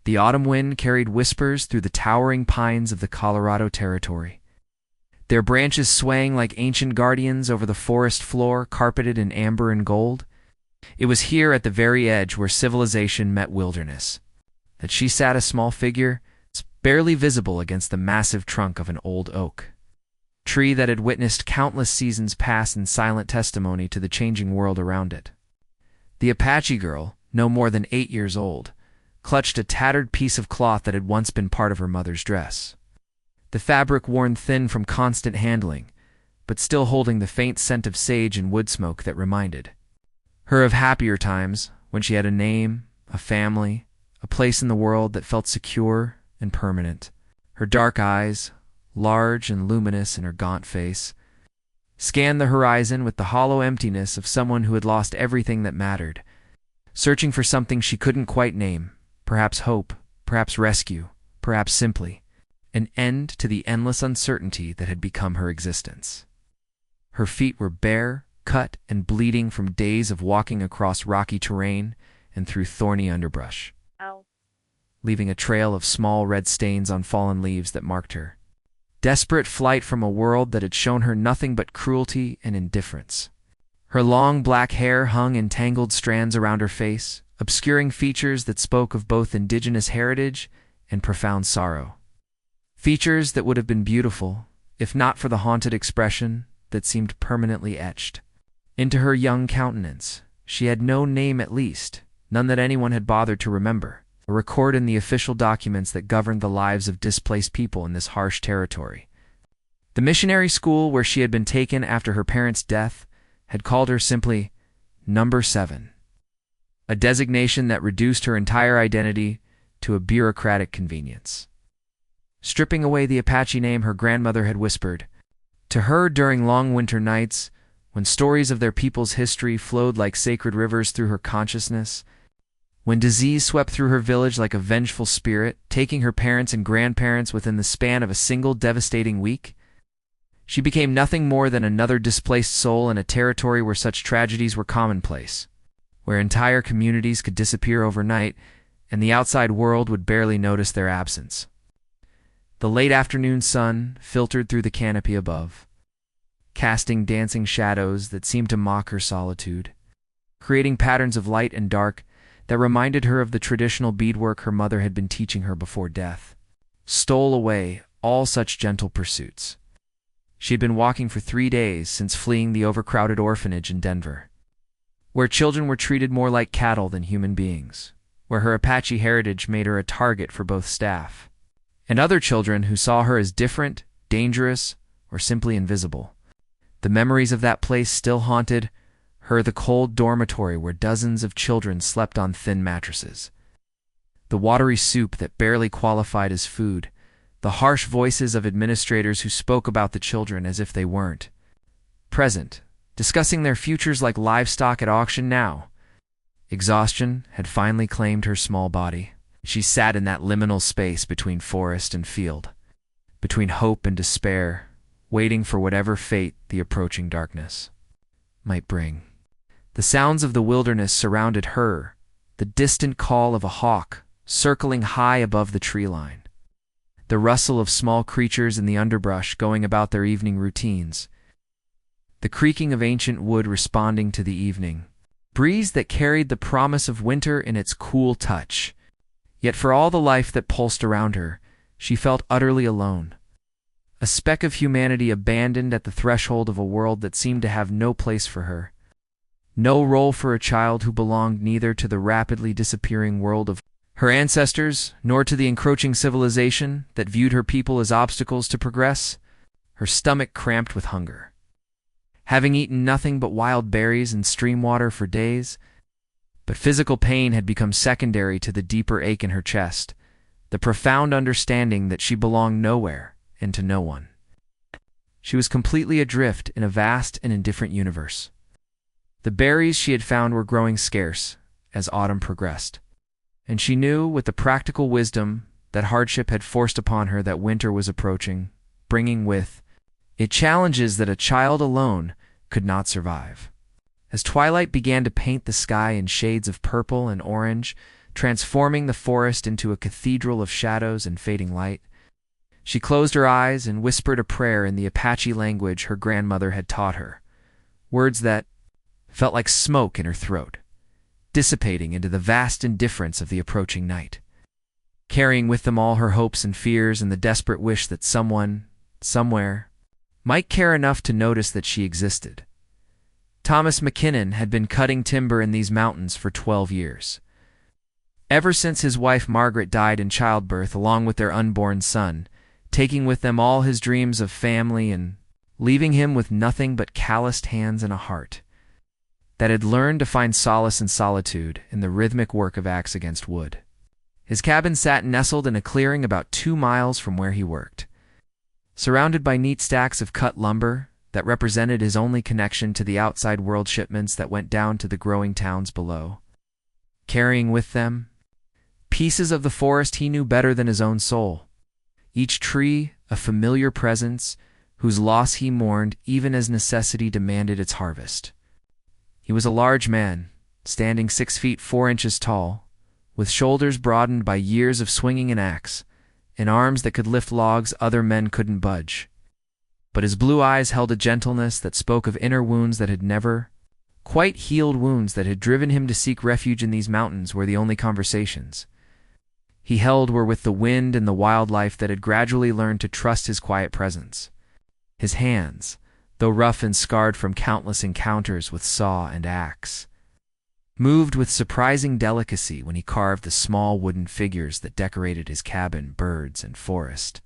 The autumn wind carried whispers through the towering pines of the Colorado Territory, their branches swaying like ancient guardians over the forest floor carpeted in amber and gold. It was here at the very edge where civilization met wilderness that she sat, a small figure, barely visible against the massive trunk of an old oak tree that had witnessed countless seasons pass in silent testimony to the changing world around it. The Apache girl, no more than 8 years old, clutched a tattered piece of cloth that had once been part of her mother's dress, the fabric worn thin from constant handling, but still holding the faint scent of sage and wood smoke that reminded her of happier times when she had a name, a family, a place in the world that felt secure and permanent. Her dark eyes, large and luminous in her gaunt face, scanned the horizon with the hollow emptiness of someone who had lost everything that mattered, searching for something she couldn't quite name, perhaps hope, perhaps rescue, perhaps simply an end to the endless uncertainty that had become her existence. Her feet were bare, cut, and bleeding from days of walking across rocky terrain and through thorny underbrush, leaving a trail of small red stains on fallen leaves that marked her desperate flight from a world that had shown her nothing but cruelty and indifference. Her long black hair hung in tangled strands around her face, obscuring features that spoke of both indigenous heritage and profound sorrow. Features that would have been beautiful, if not for the haunted expression that seemed permanently etched into her young countenance. She had no name, at least, none that anyone had bothered to remember, a record in the official documents that governed the lives of displaced people in this harsh territory. The missionary school where she had been taken after her parents' death had called her simply Number 7, a designation that reduced her entire identity to a bureaucratic convenience. Stripping away the Apache name her grandmother had whispered to her during long winter nights, when stories of their people's history flowed like sacred rivers through her consciousness, when disease swept through her village like a vengeful spirit, taking her parents and grandparents within the span of a single devastating week, she became nothing more than another displaced soul in a territory where such tragedies were commonplace, where entire communities could disappear overnight and the outside world would barely notice their absence. The late afternoon sun filtered through the canopy above, casting dancing shadows that seemed to mock her solitude, creating patterns of light and dark that reminded her of the traditional beadwork her mother had been teaching her before death, stole away all such gentle pursuits. She had been walking for 3 days since fleeing the overcrowded orphanage in Denver, where children were treated more like cattle than human beings, where her Apache heritage made her a target for both staff and other children who saw her as different, dangerous, or simply invisible. The memories of that place still haunted her, the cold dormitory where dozens of children slept on thin mattresses, the watery soup that barely qualified as food, the harsh voices of administrators who spoke about the children as if they weren't present, discussing their futures like livestock at auction. Now, exhaustion had finally claimed her small body. She sat in that liminal space between forest and field, between hope and despair, waiting for whatever fate the approaching darkness might bring. The sounds of the wilderness surrounded her, the distant call of a hawk circling high above the tree line, the rustle of small creatures in the underbrush going about their evening routines, the creaking of ancient wood responding to the evening breeze that carried the promise of winter in its cool touch. Yet for all the life that pulsed around her, she felt utterly alone, a speck of humanity abandoned at the threshold of a world that seemed to have no place for her, no role for a child who belonged neither to the rapidly disappearing world of her ancestors nor to the encroaching civilization that viewed her people as obstacles to progress. Her stomach cramped with hunger. Having eaten nothing but wild berries and stream water for days, but physical pain had become secondary to the deeper ache in her chest, the profound understanding that she belonged nowhere and to no one. She was completely adrift in a vast and indifferent universe. The berries she had found were growing scarce as autumn progressed, and she knew with the practical wisdom that hardship had forced upon her that winter was approaching, bringing with it challenges that a child alone could not survive. As twilight began to paint the sky in shades of purple and orange, transforming the forest into a cathedral of shadows and fading light. She closed her eyes and whispered a prayer in the Apache language her grandmother had taught her, words that felt like smoke in her throat, dissipating into the vast indifference of the approaching night, carrying with them all her hopes and fears and the desperate wish that someone, somewhere, might care enough to notice that she existed. Thomas McKinnon had been cutting timber in these mountains for 12 years. Ever since his wife Margaret died in childbirth along with their unborn son, taking with them all his dreams of family and leaving him with nothing but calloused hands and a heart that had learned to find solace and solitude in the rhythmic work of axe against wood. His cabin sat nestled in a clearing about 2 miles from where he worked, surrounded by neat stacks of cut lumber that represented his only connection to the outside world shipments that went down to the growing towns below, carrying with them pieces of the forest he knew better than his own soul, each tree a familiar presence whose loss he mourned even as necessity demanded its harvest. He was a large man, standing 6 feet 4 inches tall, with shoulders broadened by years of swinging an axe, and arms that could lift logs other men couldn't budge. But his blue eyes held a gentleness that spoke of inner wounds that had never quite healed, wounds that had driven him to seek refuge in these mountains where the only conversations he held were with the wind and the wildlife that had gradually learned to trust his quiet presence. His hands, though rough and scarred from countless encounters with saw and axe, moved with surprising delicacy when he carved the small wooden figures that decorated his cabin, birds and forest,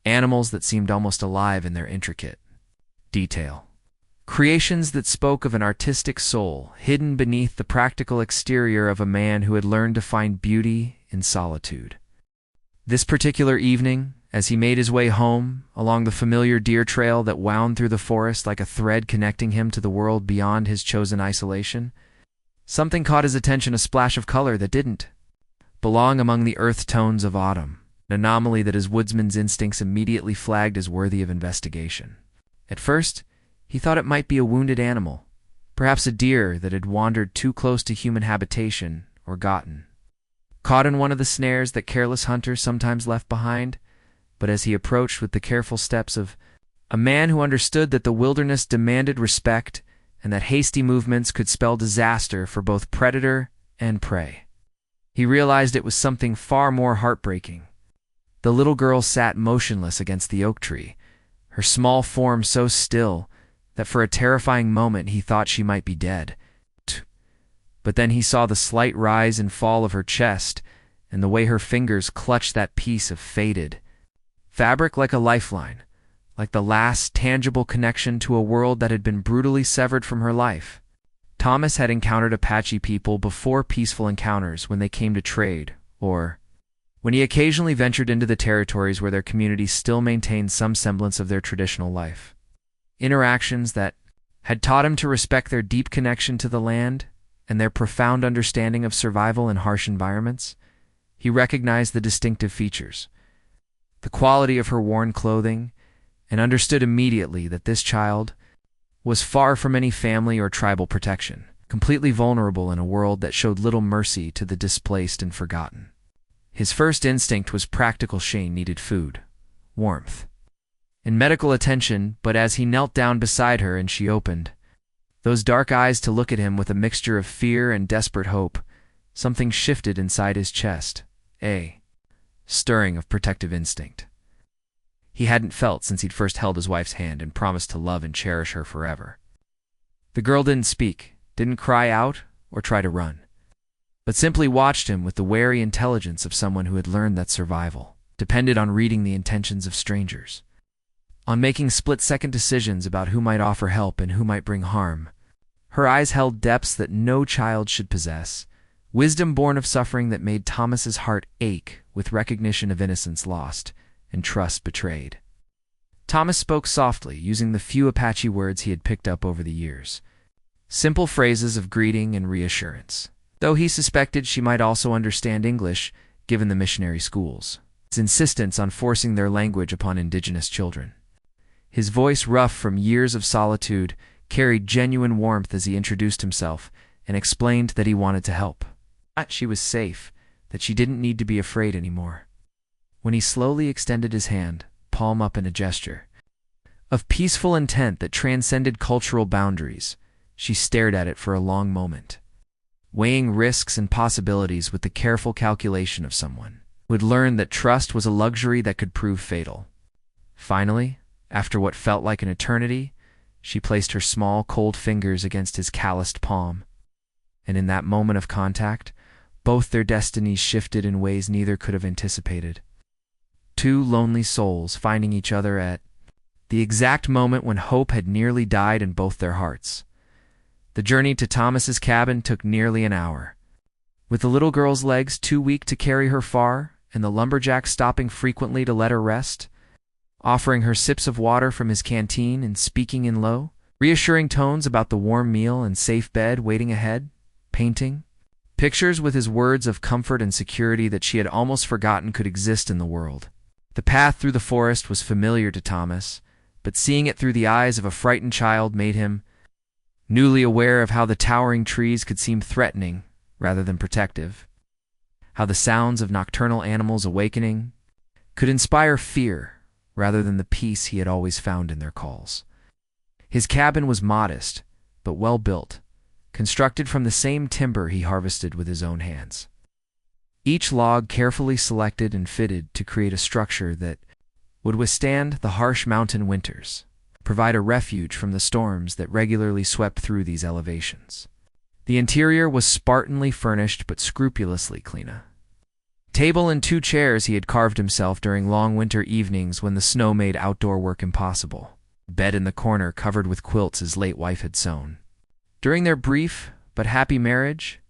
animals that seemed almost alive in their intricate detail, creations that spoke of an artistic soul hidden beneath the practical exterior of a man who had learned to find beauty in solitude. This particular evening, as he made his way home along the familiar deer trail that wound through the forest like a thread connecting him to the world beyond his chosen isolation, something caught his attention, a splash of color that didn't belong among the earth tones of autumn, an anomaly that his woodsman's instincts immediately flagged as worthy of investigation. At first, he thought it might be a wounded animal, perhaps a deer that had wandered too close to human habitation or gotten caught in one of the snares that careless hunters sometimes left behind. But as he approached with the careful steps of a man who understood that the wilderness demanded respect and that hasty movements could spell disaster for both predator and prey, he realized it was something far more heartbreaking. The little girl sat motionless against the oak tree, her small form so still that for a terrifying moment he thought she might be dead. But then he saw the slight rise and fall of her chest and the way her fingers clutched that piece of faded fabric like a lifeline, like the last tangible connection to a world that had been brutally severed from her life. Thomas had encountered Apache people before peaceful encounters when they came to trade, or when he occasionally ventured into the territories where their communities still maintained some semblance of their traditional life. Interactions that had taught him to respect their deep connection to the land and their profound understanding of survival in harsh environments. He recognized the distinctive features, the quality of her worn clothing, and understood immediately that this child was far from any family or tribal protection, completely vulnerable in a world that showed little mercy to the displaced and forgotten. His first instinct was practical. Shane needed food, warmth, and medical attention, but as he knelt down beside her and she opened those dark eyes to look at him with a mixture of fear and desperate hope, something shifted inside his chest, a stirring of protective instinct he hadn't felt since he'd first held his wife's hand and promised to love and cherish her forever. The girl didn't speak, didn't cry out or try to run, but simply watched him with the wary intelligence of someone who had learned that survival depended on reading the intentions of strangers, on making split-second decisions about who might offer help and who might bring harm. Her eyes held depths that no child should possess, wisdom born of suffering that made Thomas's heart ache with recognition of innocence lost and trust betrayed. Thomas spoke softly, using the few Apache words he had picked up over the years, simple phrases of greeting and reassurance, though he suspected she might also understand English given the missionary schools, its insistence on forcing their language upon indigenous children. His voice, rough from years of solitude, carried genuine warmth as he introduced himself and explained that he wanted to help. That she was safe, that she didn't need to be afraid anymore. When he slowly extended his hand, palm up in a gesture of peaceful intent that transcended cultural boundaries, she stared at it for a long moment, weighing risks and possibilities with the careful calculation of someone who had learned that trust was a luxury that could prove fatal. Finally, after what felt like an eternity, she placed her small, cold fingers against his calloused palm, and in that moment of contact, both their destinies shifted in ways neither could have anticipated. Two lonely souls finding each other at the exact moment when hope had nearly died in both their hearts. The journey to Thomas's cabin took nearly an hour. With the little girl's legs too weak to carry her far, and the lumberjack stopping frequently to let her rest, offering her sips of water from his canteen and speaking in low, reassuring tones about the warm meal and safe bed waiting ahead, painting pictures with his words of comfort and security that she had almost forgotten could exist in the world. The path through the forest was familiar to Thomas, but seeing it through the eyes of a frightened child made him newly aware of how the towering trees could seem threatening rather than protective, how the sounds of nocturnal animals awakening could inspire fear rather than the peace he had always found in their calls. His cabin was modest, but well built, constructed from the same timber he harvested with his own hands. Each log carefully selected and fitted to create a structure that would withstand the harsh mountain winters, provide a refuge from the storms that regularly swept through these elevations. The interior was Spartanly furnished but scrupulously clean. Table and 2 chairs he had carved himself during long winter evenings when the snow made outdoor work impossible. Bed in the corner covered with quilts his late wife had sewn. During their brief but happy marriage,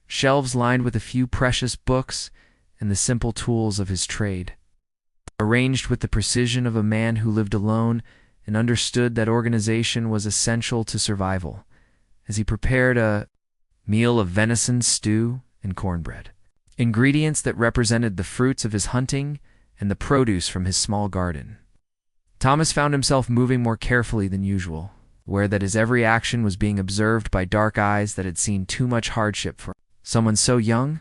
shelves lined with a few precious books and the simple tools of his trade, arranged with the precision of a man who lived alone and understood that organization was essential to survival, as he prepared a meal of venison stew and cornbread, ingredients that represented the fruits of his hunting and the produce from his small garden. Thomas found himself moving more carefully than usual, aware that his every action was being observed by dark eyes that had seen too much hardship for someone so young,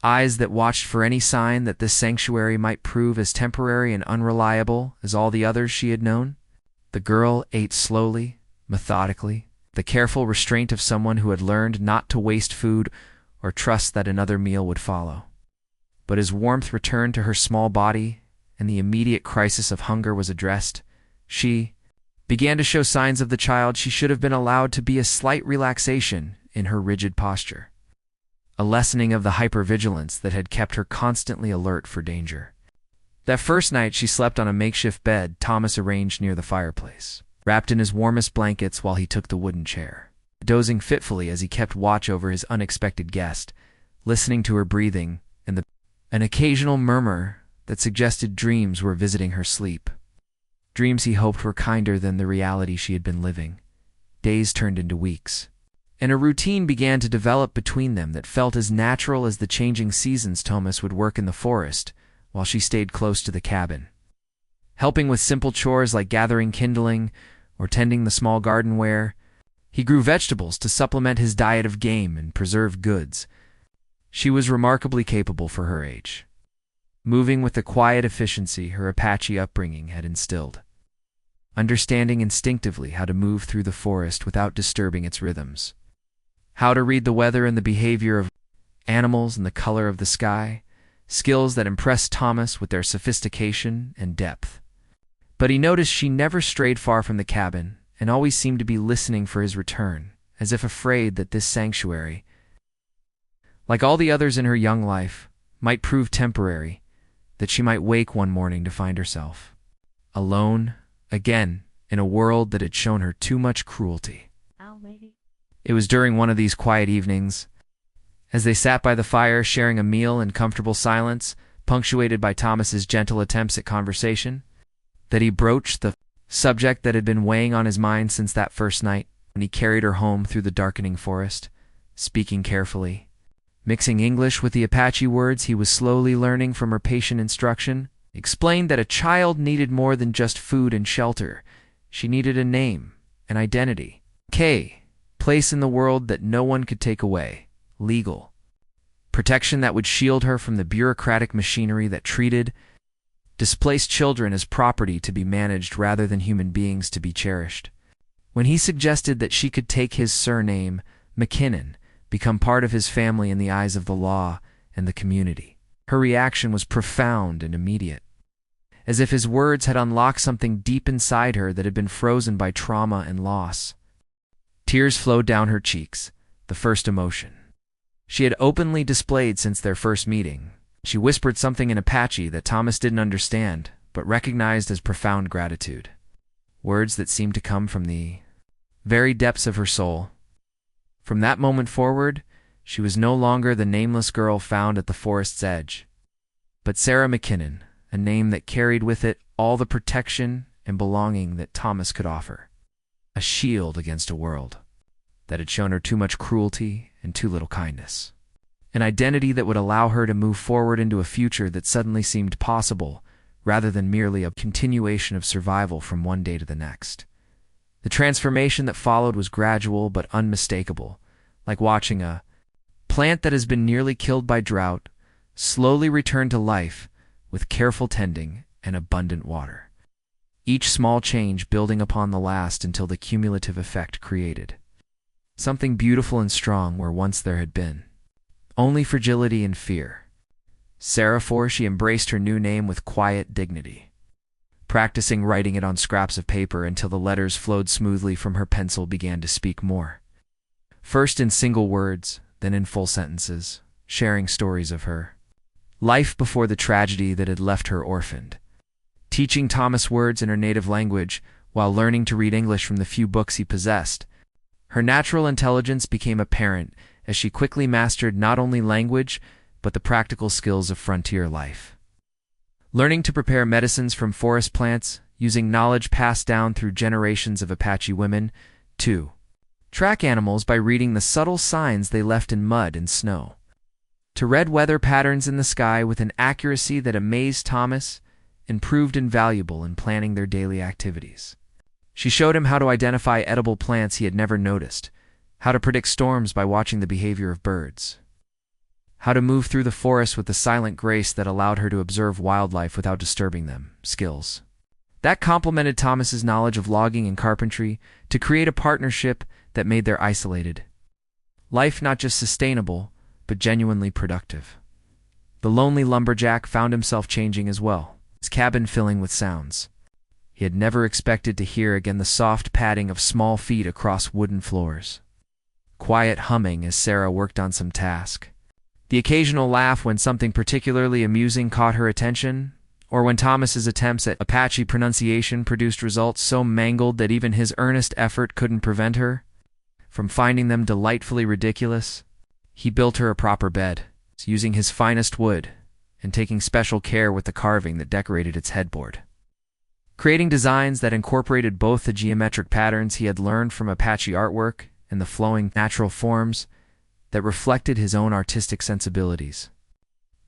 eyes that watched for any sign that this sanctuary might prove as temporary and unreliable as all the others she had known. The girl ate slowly, methodically, the careful restraint of someone who had learned not to waste food or trust that another meal would follow. But as warmth returned to her small body and the immediate crisis of hunger was addressed, she began to show signs of the child she should have been allowed to be a slight relaxation in her rigid posture, a lessening of the hypervigilance that had kept her constantly alert for danger. That first night she slept on a makeshift bed Thomas arranged near the fireplace, wrapped in his warmest blankets while he took the wooden chair, dozing fitfully as he kept watch over his unexpected guest, listening to her breathing and an occasional murmur that suggested dreams were visiting her sleep. Dreams he hoped were kinder than the reality she had been living. Days turned into weeks, and a routine began to develop between them that felt as natural as the changing seasons. Thomas would work in the forest while she stayed close to the cabin, helping with simple chores like gathering kindling or tending the small garden where he grew vegetables to supplement his diet of game and preserved goods. She was remarkably capable for her age, moving with the quiet efficiency her Apache upbringing had instilled, understanding instinctively how to move through the forest without disturbing its rhythms, how to read the weather and the behavior of animals and the color of the sky, skills that impressed Thomas with their sophistication and depth. But he noticed she never strayed far from the cabin and always seemed to be listening for his return, as if afraid that this sanctuary, like all the others in her young life, might prove temporary, that she might wake one morning to find herself alone again in a world that had shown her too much cruelty. It was during one of these quiet evenings, as they sat by the fire sharing a meal in comfortable silence, punctuated by Thomas's gentle attempts at conversation, that he broached the subject that had been weighing on his mind since that first night when he carried her home through the darkening forest, speaking carefully, mixing English with the Apache words he was slowly learning from her patient instruction. Explained that a child needed more than just food and shelter. She needed a name, an identity, place in the world that no one could take away, legal, protection that would shield her from the bureaucratic machinery that treated displaced children as property to be managed rather than human beings to be cherished. When he suggested that she could take his surname, McKinnon, become part of his family in the eyes of the law and the community, her reaction was profound and immediate, as if his words had unlocked something deep inside her that had been frozen by trauma and loss. Tears flowed down her cheeks, the first emotion she had openly displayed since their first meeting. She whispered something in Apache that Thomas didn't understand, but recognized as profound gratitude. Words that seemed to come from the very depths of her soul. From that moment forward, she was no longer the nameless girl found at the forest's edge, but Sarah McKinnon, a name that carried with it all the protection and belonging that Thomas could offer. A shield against a world that had shown her too much cruelty and too little kindness. An identity that would allow her to move forward into a future that suddenly seemed possible, rather than merely a continuation of survival from one day to the next. The transformation that followed was gradual but unmistakable, like watching a plant that has been nearly killed by drought slowly return to life with careful tending and abundant water. Each small change building upon the last until the cumulative effect created something beautiful and strong where once there had been only fragility and fear. She embraced her new name with quiet dignity, practicing writing it on scraps of paper until the letters flowed smoothly from her pencil began to speak more. First in single words, then in full sentences, sharing stories of her life before the tragedy that had left her orphaned. Teaching Thomas words in her native language while learning to read English from the few books he possessed. Her natural intelligence became apparent as she quickly mastered not only language, but the practical skills of frontier life. Learning to prepare medicines from forest plants, using knowledge passed down through generations of Apache women. 2. Track animals by reading the subtle signs they left in mud and snow. To read weather patterns in the sky with an accuracy that amazed Thomas and proved invaluable in planning their daily activities. She showed him how to identify edible plants he had never noticed, how to predict storms by watching the behavior of birds, how to move through the forest with the silent grace that allowed her to observe wildlife without disturbing them, skills that complemented Thomas's knowledge of logging and carpentry to create a partnership that made their isolated life not just sustainable, but genuinely productive. The lonely lumberjack found himself changing as well, his cabin filling with sounds he had never expected to hear again, the soft padding of small feet across wooden floors, quiet humming as Sarah worked on some task, the occasional laugh when something particularly amusing caught her attention, or when Thomas's attempts at Apache pronunciation produced results so mangled that even his earnest effort couldn't prevent her from finding them delightfully ridiculous. He built her a proper bed, using his finest wood and taking special care with the carving that decorated its headboard, creating designs that incorporated both the geometric patterns he had learned from Apache artwork and the flowing natural forms that reflected his own artistic sensibilities.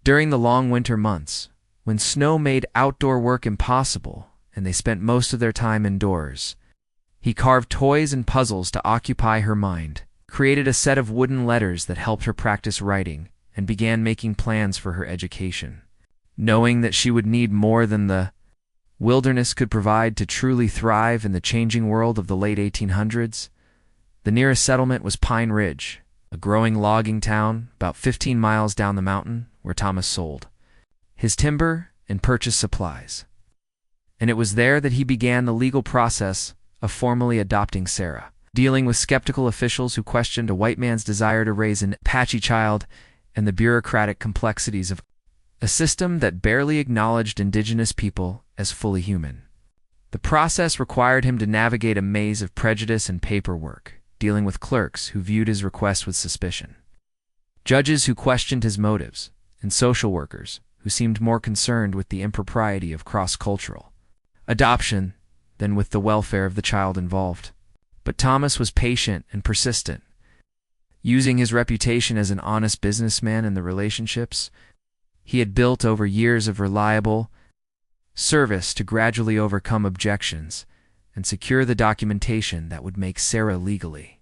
During the long winter months, when snow made outdoor work impossible and they spent most of their time indoors, he carved toys and puzzles to occupy her mind, created a set of wooden letters that helped her practice writing, and began making plans for her education, knowing that she would need more than the wilderness could provide to truly thrive in the changing world of the late 1800s. The nearest settlement was Pine Ridge, a growing logging town about 15 miles down the mountain, where Thomas sold his timber and purchased supplies. And it was there that he began the legal process of formally adopting Sarah, dealing with skeptical officials who questioned a white man's desire to raise an Apache child and the bureaucratic complexities of a system that barely acknowledged indigenous people as fully human. The process required him to navigate a maze of prejudice and paperwork, dealing with clerks who viewed his request with suspicion, judges who questioned his motives, and social workers who seemed more concerned with the impropriety of cross-cultural adoption than with the welfare of the child involved. But Thomas was patient and persistent, using his reputation as an honest businessman in the relationships he had built over years of reliable service to gradually overcome objections and secure the documentation that would make Sarah legally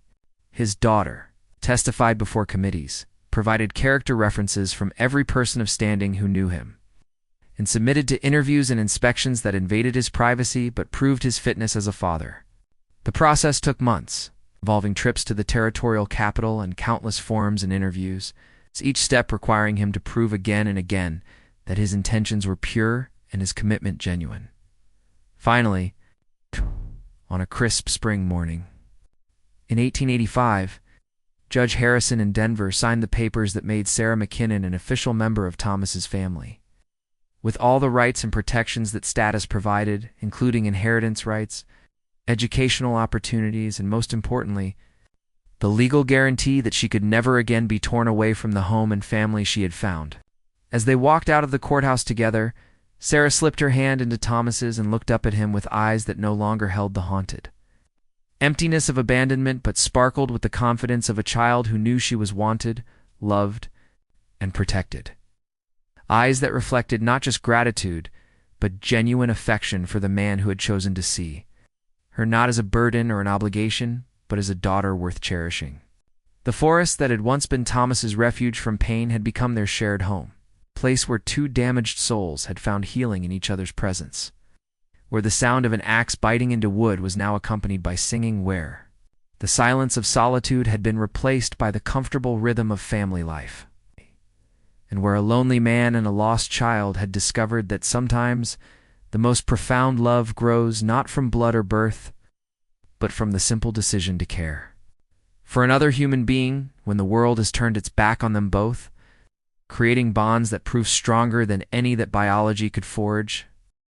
his daughter. Testified before committees, provided character references from every person of standing who knew him, and submitted to interviews and inspections that invaded his privacy but proved his fitness as a father. The process took months, involving trips to the territorial capital and countless forums and interviews, each step requiring him to prove again and again that his intentions were pure and his commitment genuine. Finally, on a crisp spring morning, in 1885, Judge Harrison in Denver signed the papers that made Sarah McKinnon an official member of Thomas's family. With all the rights and protections that status provided, including inheritance rights, educational opportunities, and most importantly, the legal guarantee that she could never again be torn away from the home and family she had found. As they walked out of the courthouse together, Sarah slipped her hand into Thomas's and looked up at him with eyes that no longer held the haunted emptiness of abandonment, but sparkled with the confidence of a child who knew she was wanted, loved, and protected. Eyes that reflected not just gratitude, but genuine affection for the man who had chosen to see her not as a burden or an obligation, but as a daughter worth cherishing. The forest that had once been Thomas's refuge from pain had become their shared home, a place where two damaged souls had found healing in each other's presence, where the sound of an axe biting into wood was now accompanied by singing, where the silence of solitude had been replaced by the comfortable rhythm of family life, and where a lonely man and a lost child had discovered that sometimes the most profound love grows not from blood or birth, but from the simple decision to care for another human being when the world has turned its back on them both, creating bonds that prove stronger than any that biology could forge.